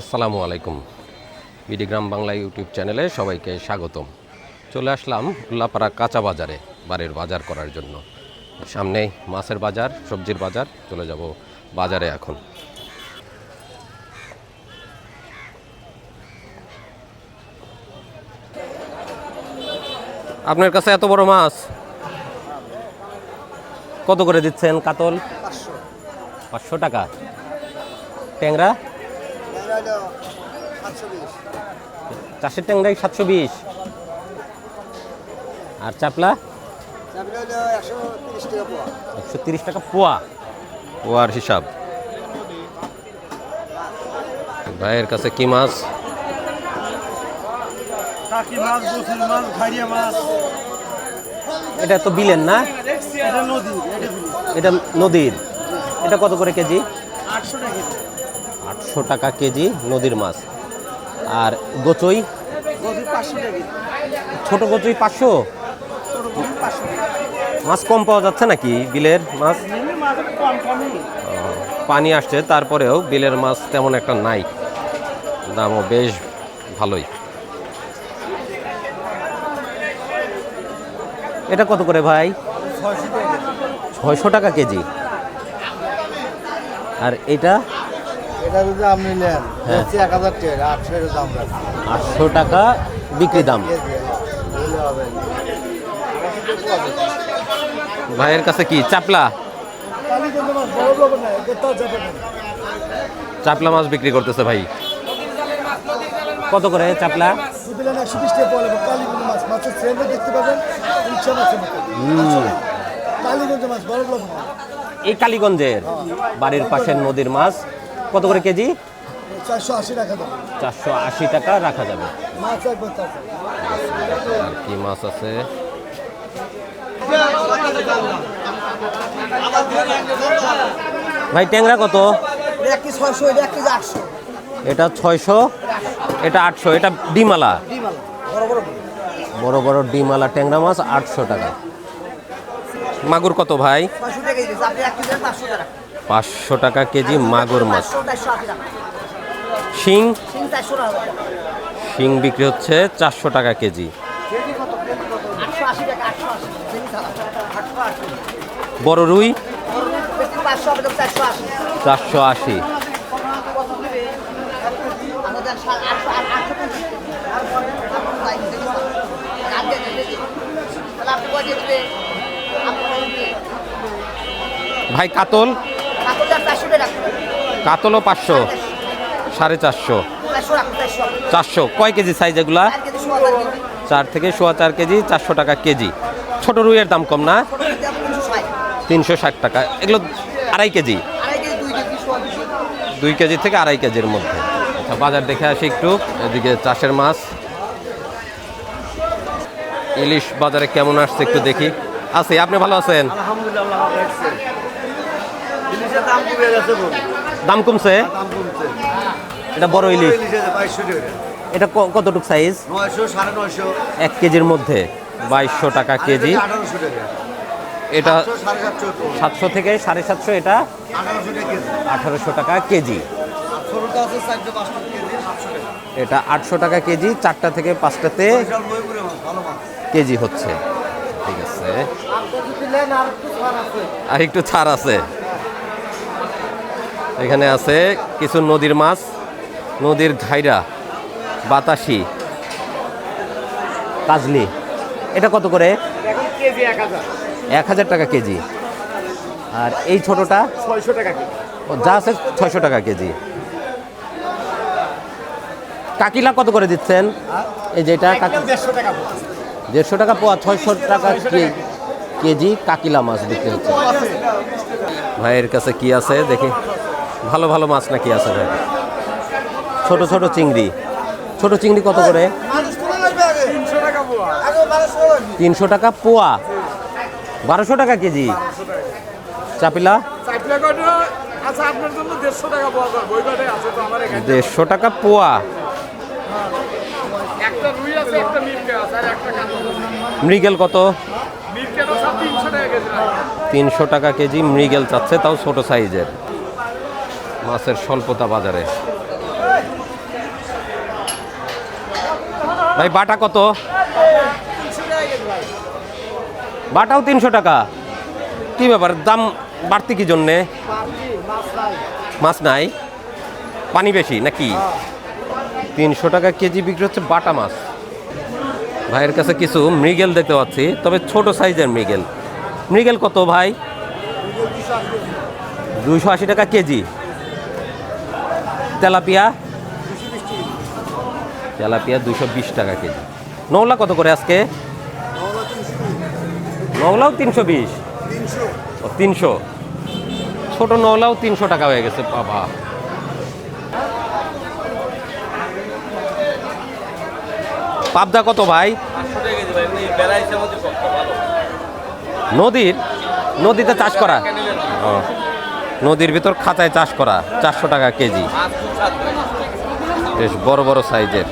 আসসালামু আলাইকুম। বিডি গ্রাম বাংলা ইউটিউব চ্যানেলে সবাইকে স্বাগতম। চলে আসলাম উল্লাপাড়া কাঁচা বাজারে বাড়ির বাজার করার জন্য। সামনেই মাছের বাজার, সবজির বাজার। চলে যাব বাজারে এখন। আপনার কাছে এত বড় মাছ কত করে দিচ্ছেন? কাতল 500 টাকা। ট্যাংরা চাষের ট্যাংরাই 720। আর চাপলা 130 টাকা পোয়া। পোয়ার হিসাব। ভাইয়ের কাছে কি মাছ? এটা তো বিলেন না, এটা নদীর। এটা কত করে কেজি? 800 টাকা কেজি নদীর মাছ। আর গোচই ছোট গোচই 500। মাছ কম পাওয়া যাচ্ছে নাকি বিলের মাছ? পানি আসছে, তারপরেও বিলের মাছ তেমন একটা নাই, দামও বেশ ভালোই। এটা কত করে ভাই? 600 টাকা কেজি। আর এটা যদি আপনি নেন 1000 টাকা, 800 দাম রাখছি। 800 টাকা বিক্রি দাম। ভাইয়ের কাছে কি চাপলা? চাপলা মাছ বিক্রি করতেছে ভাই। কত করে চাপলা? এই কালীগঞ্জের বাড়ির পাশের নদীর মাছ কত করে কেজি? 480 টাকা রাখা যাবে। আর কি মাছ আছে? ভাই ট্যাংরা কত? এটা 600, এটা 800। এটা ডিমালা, বড় বড় ডিমালা ট্যাংরা মাছ 800 টাকা। মাগুর কত ভাই? 500 টাকা কেজি মাগুর মাছ। শিং শিং বিক্রি হচ্ছে 400 টাকা কেজি। বড় রুই 480। ভাই কাতল? কাতলও 500, 450, 400। কয় কেজি সাইজ এগুলা? 4 থেকে 4.25 কেজি, 400 টাকা কেজি। ছোট রুইয়ের দাম কম না? 360 টাকা। এগুলো 2.5 কেজি, 2 কেজি থেকে 2.5 কেজির মধ্যে। আচ্ছা, বাজার দেখে আসি একটু। এদিকে চাষের মাছ, ইলিশ বাজারে কেমন আসছে একটু দেখি। আছি, আপনি ভালো আছেন? দাম কমছে? এটা বড় ইলিশ। এটা কতটুকু সাইজ? 1 কেজির মধ্যে 2200 টাকা কেজি। এটা 700 থেকে 750। এটা 1800 টাকা কেজি। এটা 800 টাকা কেজি। 4টা থেকে 5টাতে কেজি হচ্ছে। ঠিক আছে, আর একটু ছাড় আছে। এখানে আছে কিছু নদীর মাছ, নদীর ঘাইরা, বাতাসি, কাজলি। এটা কত করে? 1000 টাকা কেজি। আর এই ছোটটা 600 টাকা কেজি। যা আছে 600 টাকা কেজি। কাকিলা কত করে দিচ্ছেন? এই যেটা 150 টাকা পোয়া। 600 টাকা কেজি কাকিলা মাছ বিক্রি হচ্ছে। ভাইয়ের কাছে কি আছে দেখি। ভালো ভালো মাছ নাকি আছে ভাই? ছোট ছোট চিংড়ি। ছোট চিংড়ি কত করে? 300 টাকা পোয়া, 1200 টাকা কেজি। চাপিলা 150 টাকা পোয়া। মৃগেল কত? 300 টাকা কেজি মৃগেল চাচ্ছে, তাও ছোট সাইজের। মাছের স্বল্পতা বাজারে। ভাই বাটা কত? বাটাও 300 টাকা। কি ব্যাপার, দাম বাড়তি কি জন্যে? মাছ নাই, পানি বেশি নাকি? 300 টাকা কেজি বিক্রি হচ্ছে বাটা মাছ। ভাইয়ের কাছে কিছু মৃগেল দেখতে পাচ্ছি, তবে ছোট সাইজের মৃগেল। মৃগেল কত ভাই? 280 টাকা কেজি। তেলাপিয়া? তেলাপিয়া 220 টাকা কেজি। নওলা কত করে আজকে? নওলাও 320? 300। ছোট নওলাও 300 টাকা হয়ে গেছে বাবা। পাবদা কত ভাই? নদীতে চাষ করা? নদীর ভিতর খাঁচায় চাষ করা, 400 টাকা কেজি। বেশ বড় বড় সাইজের।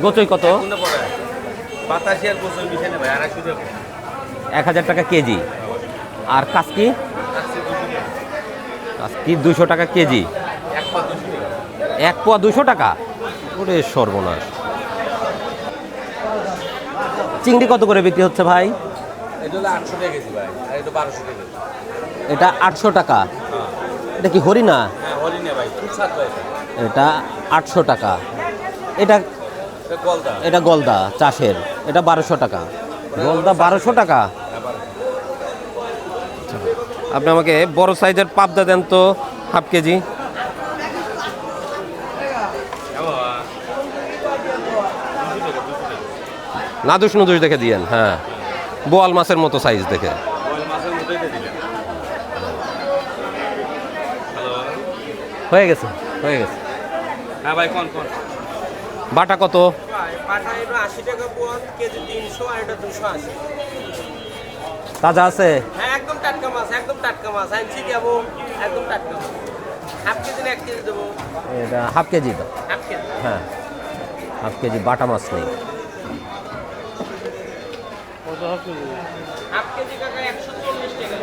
গোচই কত? 1000 টাকা কেজি। আর কাসকি? কাসকি 200 টাকা কেজি। 1 পোয়া 200 টাকা? ওরে সর্বনাশ। চিংড়ি কত করে বিক্রি হচ্ছে ভাই? এটা 800 টাকা। এটা কি হরিণা? এটা 800 টাকা। এটা গলদা চাষের, এটা 1200 টাকা। গলদা 1200 টাকা। আপনি আমাকে বড় সাইজের পাবদা দেন তো, হাফ কেজি। নাদুস নুদুস দেখে দিয়েন। হ্যাঁ, বোয়াল মাছের মতো সাইজ দেখে। হয়ে গেছে, হয়ে গেছে। হ্যাঁ ভাই, কোন বাটা কত? বাটা এটা 80 টাকা পোয়া, কেজি 300, আর এটা 280। তাজা আছে? হ্যাঁ, একদম টাটকা মাছ, একদম টাটকা মাছ আনছি দেবো, একদম টাটকা মাছ। হাফ কেজি না 1 কেজি দেবো? এটা হাফ কেজি তো। Half KG. হ্যাঁ, হাফ কেজি বাটা মাছ নেই। হাফ কেজি কাকা 140 টাকা।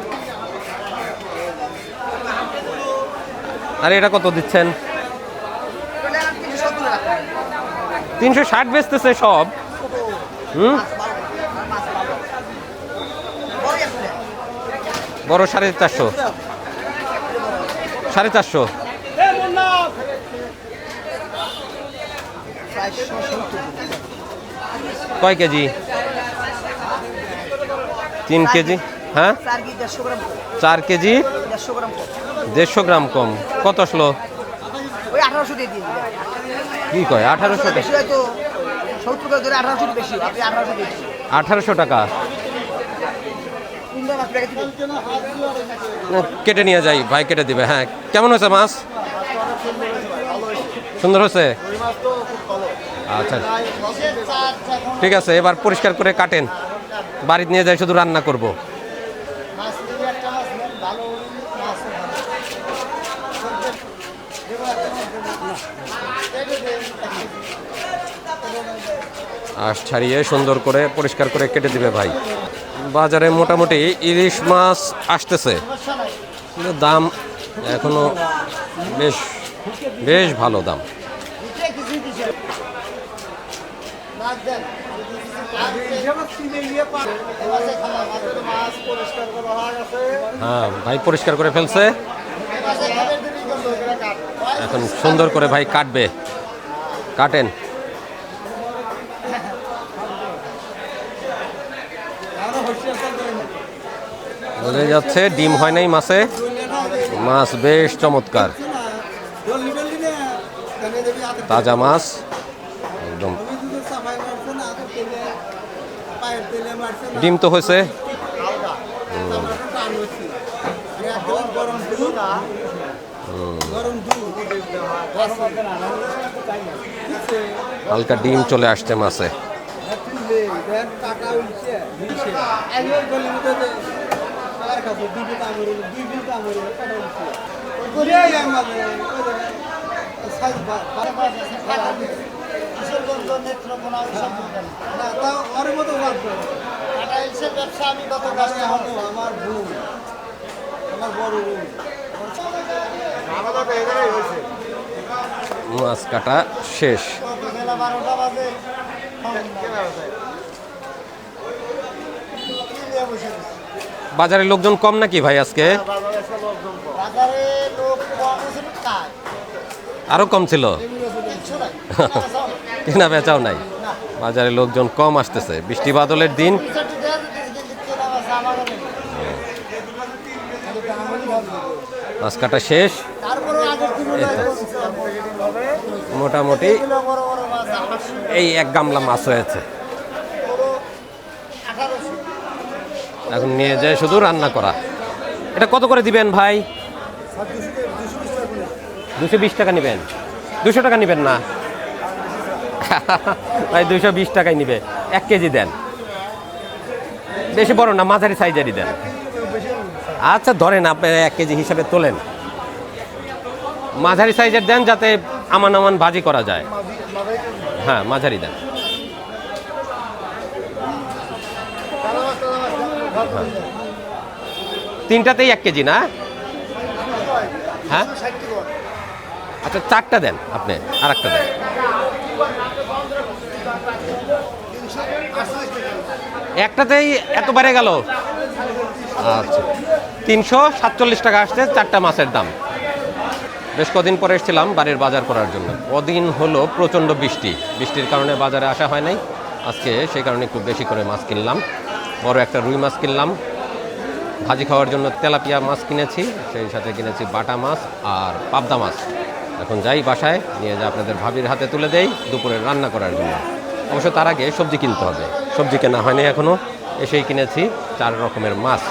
আর এটা কত দিচ্ছেন? 360 বেচতেছে সব। বড় 450, 450। কয় কেজি? 3 কেজি। হ্যাঁ, 4 কেজি 150 গ্রাম কম। কত আসলো? 1800 দিয়ে দিন। কি কয় 1800 টাকা? 70 টাকা ধরে 1800 বেশি, আপনি 1800 দিয়ে দিন। 1800 টাকা। তিনটা মাছ প্যাকেট দিন। কেটে নিয়ে যাই, ভাই কেটে দিবে। হ্যাঁ, কেমন হয়েছে মাছ? সুন্দর হয়েছে? আচ্ছা, ঠিক আছে। এবার পরিষ্কার করে কাটেন, বাড়িতে নিয়ে যাই, শুধু রান্না করব। আঁশ ছাড়িয়ে সুন্দর করে পরিষ্কার করে কেটে দিবে ভাই। বাজারে মোটামুটি ইলিশ মাছ আসতেছে, কিন্তু দাম এখনো বেশ বেশ ভালো দাম। হ্যাঁ ভাই, পরিষ্কার করে ফেলছে। এখন সুন্দর করে ভাই কাটবে। কাটেন। বোঝা যাচ্ছে ডিম হয় নাই মাছে। মাছ বেশ চমৎকার, তাজা মাছ একদম। ডিম তো হয়েছে। হালকা ডিম চলে আসছে মাছে। আমার বড় মাছ কাটা শেষ। বেলা 12টা বাজে বাজারে লোকজন কম নাকি ভাই আজকে? বাজারে লোক কম আছে কাজ আরো কম ছিল, কিচ্ছু নাই কেনা বেচাও নাই। বাজারে লোকজন কম আসতেছে, বৃষ্টি বাদলের দিন। মাছ কাটা শেষ, মোটামুটি এই 1 গামলা মাছ হয়েছে। এখন নিয়ে যায় শুধু রান্না করা। এটা কত করে দিবেন ভাই? 220 টাকা নেবেন? 200 টাকা নেবেন না ভাই? 220 টাকাই নিবে। 1 কেজি দেন, বেশি বড় না, মাঝারি সাইজেরই দেন। আচ্ছা ধরেন আপনি 1 কেজি হিসাবে তোলেন, মাঝারি সাইজের দেন যাতে আমান আমান ভাজি করা যায়। হ্যাঁ মাঝারি দেন। তিনটাতেই 1 কেজি না? হ্যাঁ আচ্ছা 4টা দেন আপনি, আর একটা দেন। একটাতেই এত বেড়ে গেল? আচ্ছা 347 টাকা আসছে 4টা মাছের দাম। বেশ কদিন পরে এসেছিলাম বাড়ির বাজার করার জন্য। কদিন হলো প্রচণ্ড বৃষ্টির কারণে বাজারে আসা হয় নাই। আজকে সেই কারণে একটু বেশি করে মাছ কিনলাম। বড় একটা রুই মাছ কিনলাম, ভাজি খাওয়ার জন্য তেলাপিয়া মাছ কিনেছি, সেই সাথে কিনেছি বাটা মাছ আর পাবদা মাছ। এখন যাই বাসায় নিয়ে যা আপনাদের ভাবির হাতে তুলে দেই দুপুরে রান্না করার জন্য। অবশ্য তার আগে সবজি কিনতে হবে, সবজি কেনা হয়নি এখনও। এসেই কিনেছি 4 রকমের মাছ।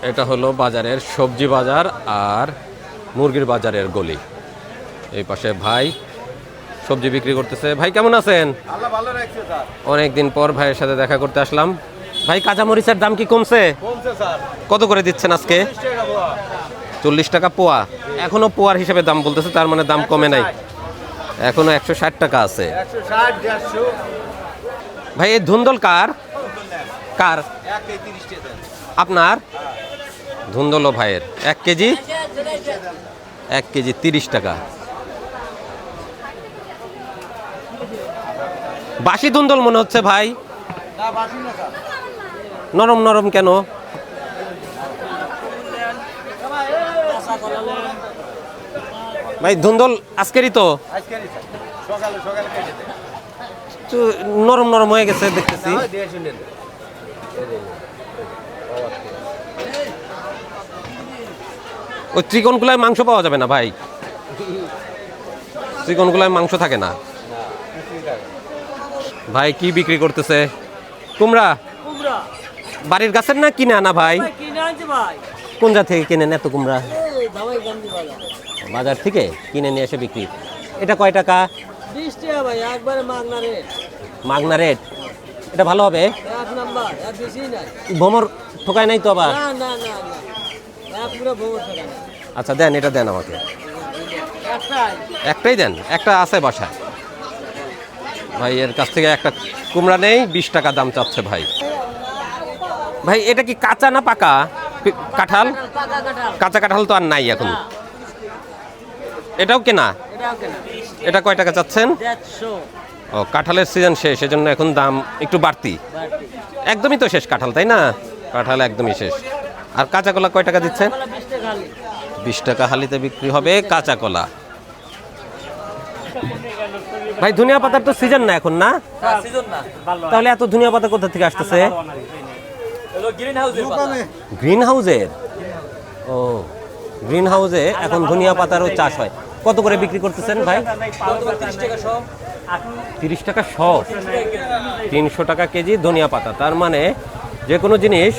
এটা হলো বাজারের সবজি বাজার আর মুরগির বাজারের গলি। এই পাশে ভাই সবজি বিক্রি করতেছে। ভাই কেমন আছেন? আল্লাহ ভালো রাখছে স্যার। অনেক দিন পর ভাইয়ের সাথে দেখা করতে আসলাম। ভাই কাঁচামরিচের দাম কি কমছে? কমছে স্যার। কত করে দিচ্ছেন আজকে? 30 টাকা পোয়া। 40 টাকা পোয়া? এখনো পোয়ার হিসেবে দাম বলতেছে, তার মানে দাম কমে নাই, এখনো 160 টাকা আছে। 160 150। ভাই এই ধুন্দল কার? 30 টাকা দেন। আপনার? ধুন্দল ভাইয়ের। 1 কেজি? 1 কেজি 30 টাকা। বাসি ধুন্দল মনে হচ্ছে ভাই। না বাসি না স্যার। নরম নরম কেন? ভাই ধুন্দল আজকেরই তো? আজকেরই স্যার। সকালে কেটে দেন। তো নরম নরম হয়ে গেছে দেখতেছি। না দিয়ে শুনেন। ওই ত্রিকোণগুলায় মাংস পাওয়া যাবে না ভাই? ত্রিকোণগুলায় মাংস থাকে না ভাই। কি বিক্রি করতেছে? কুমড়া? বাড়ির গাছের না কিনে আনা ভাই? কোন জায়গা থেকে কিনেন এত কুমড়া? বাজার থেকে কিনে নিয়ে এসে বিক্রি। এটা কয় টাকা? 20 টাকা ভাই, একবারে মাগনা রেট। মাগনা রেট? এটা ভালো হবে? 1 নাম্বার, আর বেশি নাই। ভোমর ঠোকায় নাই তো আবার? না না না না, পুরো ভোর টাকা না। আচ্ছা দেন, এটা দেন আমাকে। একটাই দেন, একটা আছে বাসায়। ভাই এর কাছ থেকে একটা কুমড়া নেই, 20 টাকা দাম চাচ্ছে ভাই। ভাই এটা কি কাঁচা না পাকা কাঁঠাল? কাঁচা কাঁঠাল তো আর নাই এখন। এটাও কেনা? এটা কয় টাকা চাচ্ছেন? ও কাঁঠালের সিজন শেষ, এজন্য এখন দাম একটু বাড়তি। একদমই তো শেষ কাঁঠাল, তাই না? কাঁঠাল একদমই শেষ। আর কাঁচা কলা কয় টাকা দিচ্ছেন? 20 টাকা হালিতে বিক্রি হবে কাঁচা কলা। ভাই ধনিয়া পাতার তো সিজন না এখন, না? তাহলে এত ধনিয়া পাতা কোথা থেকে আসতেছে? গ্রিন হাউসের? ও গ্রিন হাউসে এখন ধনিয়া পাতারও চাষ হয়। কত করে বিক্রি করতেছেন ভাই? 30 টাকা শ? 300 টাকা কেজি ধনিয়া পাতা। তার মানে যে কোনো জিনিস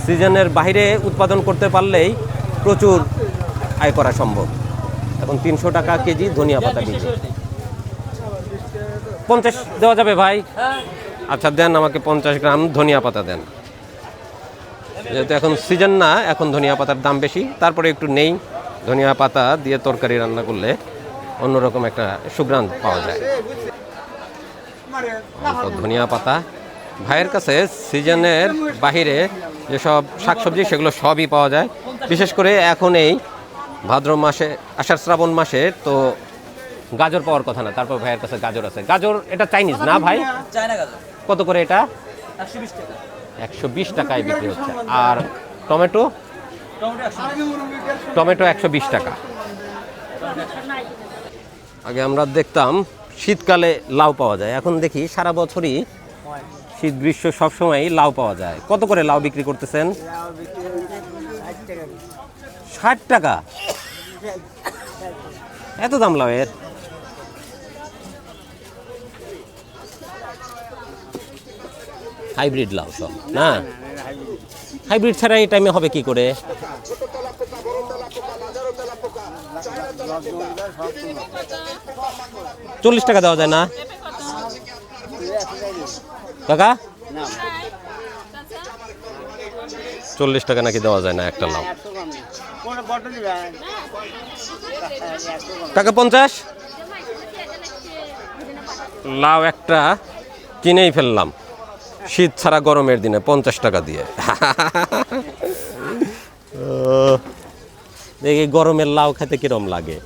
সিজনের বাইরে উৎপাদন করতে পারলেই প্রচুর আয় করা সম্ভব। এখন 300 টাকা কেজি ধনিয়া পাতা বিক্রি। 50 দেওয়া যাবে ভাই? আচ্ছা দেন আমাকে 50 গ্রাম ধনিয়া পাতা দেন। যেহেতু এখন সিজন না, এখন ধনিয়া পাতার দাম বেশি, তারপরে একটু নেই। ধনিয়া পাতা দিয়ে তরকারি রান্না করলে অন্যরকম একটা সুঘ্রাণ পাওয়া যায়। ধনিয়া পাতা ভাইয়ের কাছে সিজনের বাহিরে যেসব শাকসবজি সেগুলো সবই পাওয়া যায়। বিশেষ করে এখন এই ভাদ্র মাসে, আষাঢ় শ্রাবণ মাসে তো গাজর পাওয়ার কথা না, তারপর ভাইয়ের কাছে গাজর আছে। গাজর এটা চাইনিজ না ভাই? চায়না গাজর কত করে এটা? 120 টাকা। 120 টাকায় বিক্রি হচ্ছে। আর টমেটো? টমেটো 120 টাকা। আগে আমরা দেখতাম শীতকালে লাউ পাওয়া যায়, এখন দেখি সারা বছরই শীত গ্রীষ্ম সবসময়ই লাউ পাওয়া যায়। কত করে লাউ বিক্রি করতেছেন? 60 টাকা? এত দাম লাউয়ের? হাইব্রিড লাউ সব না? হাইব্রিড ছাড়া এই টাইমে হবে কি করে? 40 টাকা দেওয়া যায় না কাকা? 40 টাকা নাকি দেওয়া যায় না একটা লাউ? টাকা 50? লাউ একটা কিনেই ফেললাম শীত ছাড়া গরমের দিনে 50 টাকা দিয়ে। দেখি গরমের লাউ খেতে কিরম লাগে।